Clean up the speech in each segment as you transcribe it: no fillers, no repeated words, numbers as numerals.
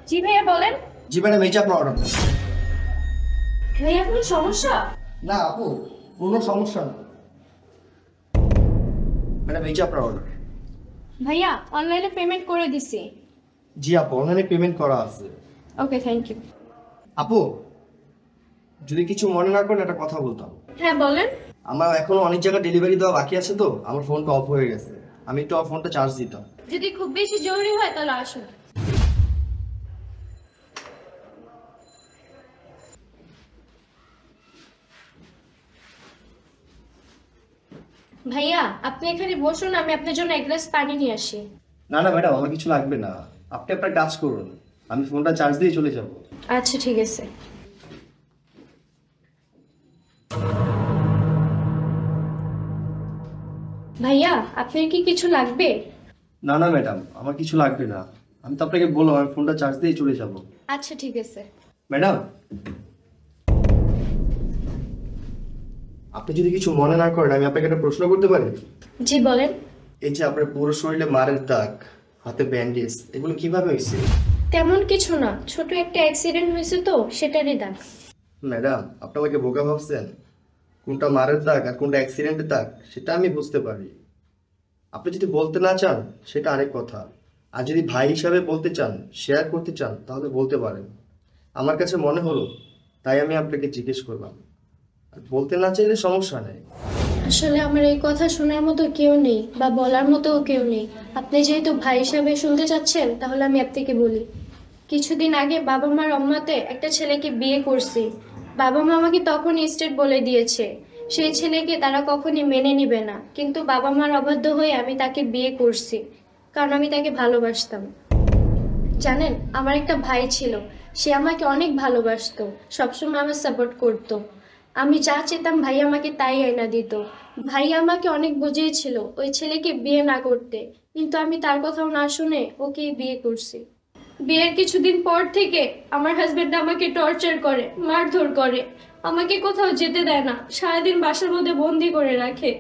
জি ভাইয়া বলেন। জি ম্যাডাম, এই যে আপনার অর্ডার। ভাইয়া কোনো সমস্যা? না আপু, কোনো সমস্যা না ম্যাডাম, এই যে আপনার অর্ডার। ভাইয়া অনলাইনে পেমেন্ট করে দিছি। জি আপু, অনলাইনে পেমেন্ট করা আছে। Okay thank you. আপু, যদি কিছু মনে না করেন একটা কথা বলতাম। হ্যাঁ বলেন। আমার এখনো অনেক জায়গায় ডেলিভারি দেওয়া বাকি আছে, তো আমার ফোনটা অফ হয়ে গেছে। আমি একটু ফোনটা চার্জ দিতাম। যদি খুব বেশি জরুরি হয় তাহলে আসুন। ভাইয়া আপনি এখানে বসুন, আমি আপনার জন্য এক গ্লাস পানি নিয়ে আসি। না না ম্যাডাম, আমার কিছু লাগবে না। আপনি আপনার কাজ করুন, আমি ফোনটা চার্জ দিয়ে চলে যাব। আচ্ছা ঠিক আছে। ভাইয়া আপনার কি কিছু লাগবে? না না ম্যাডাম, আমার কিছু লাগবে না। আমি তো আপনাকে বললাম আমি ফোনটা চার্জ দিয়ে চলে যাব। আচ্ছা ঠিক আছে। ম্যাডাম, আপনি যদি কিছু মনে না করেন আমি আপনাকে একটা প্রশ্ন করতে পারি? জি বলেন। এই যে আপনার পুরো শরীরে মারের দাগ, হাতে ব্যান্ডেজ, এগুলো কিভাবে হয়েছে? তেমন কিছু না, ছোট একটা অ্যাক্সিডেন্ট হয়েছে তো সেটারই দাগ। ম্যাডাম, আপনি আমাকে বোকা ভাবছেন? কোনটা মারের দাগ আর কোনটা অ্যাক্সিডেন্টের দাগ সেটা আমি বুঝতে পারি। আপনি যদি বলতে না চান সেটা আরেক কথা। আর যদি ভাই হিসাবে বলতে চান, শেয়ার করতে চান, তাহলে বলতে পারেন। আমার কাছে মনে হলো তাই আমি আপনাকে জিজ্ঞেস করলাম। আর বলতে না চাইলে সমস্যা নেই। আসলে আমার এই কথা শোনার মতো কেউ নেই বা বলার মতো কেউ নেই। আপনি যেহেতু ভাই হিসাবে শুনতে চাচ্ছেন তাহলে আমি আপনাকে বলি। কিছুদিন আগে বাবা মার অম্মাতে একটা ছেলেকে বিয়ে করছি। বাবা মা আমাকে তখন স্টেট বলে দিয়েছে সেই ছেলেকে তারা কখনই মেনে নিবে না, কিন্তু বাবা মার অবাধ্য হয়ে আমি তাকে বিয়ে করছি, কারণ আমি তাকে ভালোবাসতাম। জানেন, আমার একটা ভাই ছিল, সে আমাকে অনেক ভালোবাসতো, সবসময় আমার সাপোর্ট করতো। আমি যা চেতাম ভাই আমাকে তাই এনে দিত। ভাই আমাকে অনেক বুঝিয়েছিল ওই ছেলেকে বিয়ে না করতে, কিন্তু আমি তার কথাও না শুনে ওকেই বিয়ে করছি। বিয়ের কিছুদিন পর থেকে আমার হাজবেন্ড আমাকে টর্চার করে, মারধর করে, আমাকে কোথাও যেতে দেয় না, সারাদিন বাসার মধ্যে বন্দি করে রাখে।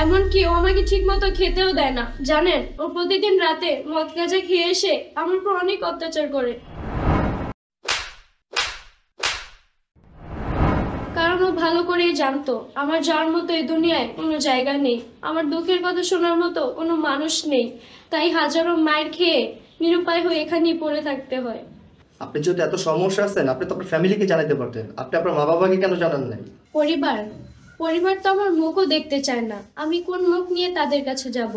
এমনকি ও আমাকে ঠিক মতো খেতেও দেয় না। জানেন, ও প্রতিদিন রাতে মদ গাঁজা খেয়ে এসে আমার উপর অনেক অত্যাচার করে, কারণ ও ভালো করেই জানতো আমার যাওয়ার মতো এই দুনিয়ায় কোনো জায়গা নেই, আমার দুঃখের কথা শোনার মতো কোনো মানুষ নেই। তাই হাজারো মায়ের খেয়ে নিরুপায় হয়ে এখানেই পড়ে থাকতে হয়। আপনি যেহেতু এত সমস্যা আছেন, আপনি তো আপনার ফ্যামিলিকে জানাতে পারতেন। আপনি আপনার মা বাবাকে কেন জানান নাই? পরিবার পরিবার তো আমার মুখও দেখতে চায় না, আমি কোন মুখ নিয়ে তাদের কাছে যাব?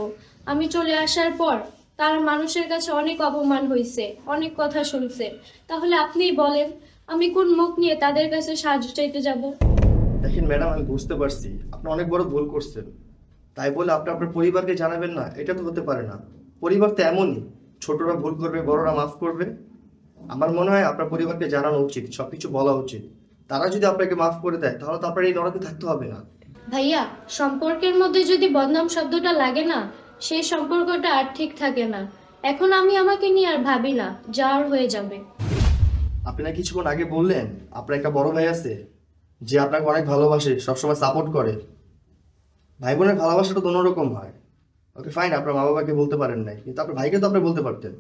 আমি চলে আসার পর তারা মানুষের কাছে অনেক অপমান হয়েছে, অনেক কথা শুনছে। তাহলে আপনিই বলেন, আমি কোন মুখ নিয়ে তাদের কাছে সাহায্য চাইতে যাব? দেখেন ম্যাডাম, আমি বুঝতে পারছি আপনি অনেক বড় ভুল করছেন। তাই বলে আপনি আপনার পরিবারকে জানাবেন না, এটা তো হতে পারে না। পরিবার তো এমনই, ছোটরা ভুল করবে, বড়রা মাফ করবে। আমার মনে হয় আপনার পরিবারকে জানানো উচিত, সবকিছু বলা উচিত। তারা যদি আপনাকে মাফ করে দেয় তাহলে তো আপনার এই নরকে থাকতে হবে না। ভাইয়া, সম্পর্কের মধ্যে যদি বদনাম শব্দটা লাগে না, সেই সম্পর্কটা আর ঠিক থাকে না। এখন আমি আমাকে নিয়ে আর ভাবি না, যাওয়ার হয়ে যাবে। আপনি না কিছুক্ষণ আগে বললেন আপনার একটা বড় ভাই আছে যে আপনাকে অনেক ভালোবাসে, সবসময় সাপোর্ট করে। ভাই বোনের ভালোবাসাটা তো অন্যরকম হয়। ওকে ফাইন, আপনার মা বাবাকে বলতে পারেন নাই, কিন্তু আপনার ভাইকে তো আপনি বলতে পারতেন।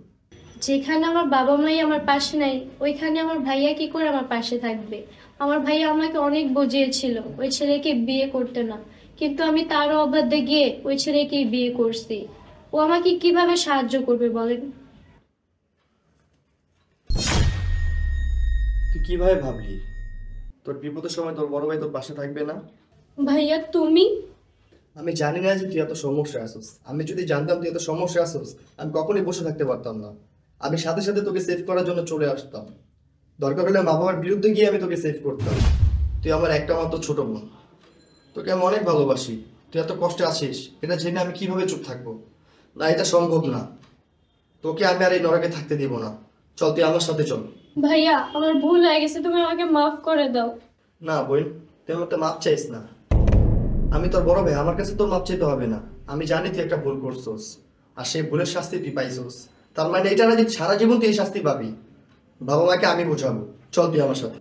যেখানে আমার বাবা মাই আমার পাশে নাই, ওইখানে আমার ভাইয়া কি করে আমার পাশে থাকবে? আমার ভাইয়া আমাকে অনেক বুঝিয়েছিল ওই ছেলেকে বিয়ে করতে না, কিন্তু আমি তারও অবাধ্যে গিয়ে ওই ছেলেকেই বিয়ে করছি। ও আমাকে কিভাবে সাহায্য করবে বলেন? তুই কিভাবে ভাবলি তোর বিপদের সময় তোর বড় ভাই তোর পাশে থাকবে না? ভাইয়া তুমি? আমি জানি না যে তুই এত সমস্যা আসোস। আমি যদি জানতাম তুই এত সমস্যা আসোস, আমি কখনোই বসে থাকতে পারতাম না। আমি সাথে সাথে তোকে সেভ করার জন্য চলে আসতাম। দরকার হলে মা বাবার বিরুদ্ধে গিয়ে আমি তোকে সেভ করতাম। তুই আমার একটা মাত্র ছোট বোন, তোকে আমি অনেক ভালোবাসি। তুই এত কষ্টে আছিস এটা জেনে আমি কিভাবে চুপ থাকবো? না, এটা সম্ভব না। তোকে আমি আর এই নরকে থাকতে দিব না। চল, তুই আমার সাথে চল। ভাইয়া আমার ভুল হয়ে গেছে, তুমি আমাকে মাফ করে দাও। না বোন, তুই আমার তো মাপ চাইস না। আমি তোর বড় ভাই, আমার কাছে তোর মাপ চাইতে হবে না। আমি জানি তুই একটা ভুল করছোস, আর সেই ভুলের শাস্তি তুই পাইছোস। তার মানে এটা না যে সারা জীবন তুই এই শাস্তি পাবি। বাবা মাকে আমি বোঝাবো। চল তুই আমার সাথে।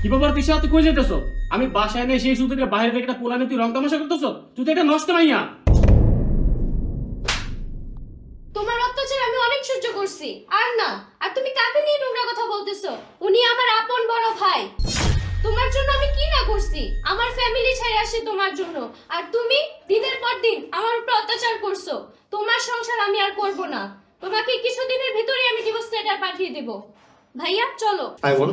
কি ব্যাপার তিশা, তুই কই যেতেছ? আমি বাসায় এনে সেই সুযোগে বাইরে থেকে একটা পোলানে তুই রং তামাশা করতেছ? তুই তো এটা নষ্ট মাইয়া। তোমার অত্যাচার আমি অনেক সহ্য করছি, আর না। আর তুমি কাকে নিয়ে নোংরা কথা বলতেছো? উনি আমার আপন বড় ভাই। তোমার জন্য আমি কি না করছি, আমার ফ্যামিলি ছেড়ে আসে তোমার জন্য, আর তুমি দিনের পর দিন আমার উপর অত্যাচার করছো। তোমার সংসার আমি আর করব না, তোমাকে কিছুদিনের ভিতরে আমি ডিভোর্স লেটার পাঠিয়ে দেব। ভাইয়া চলো। আই বোন,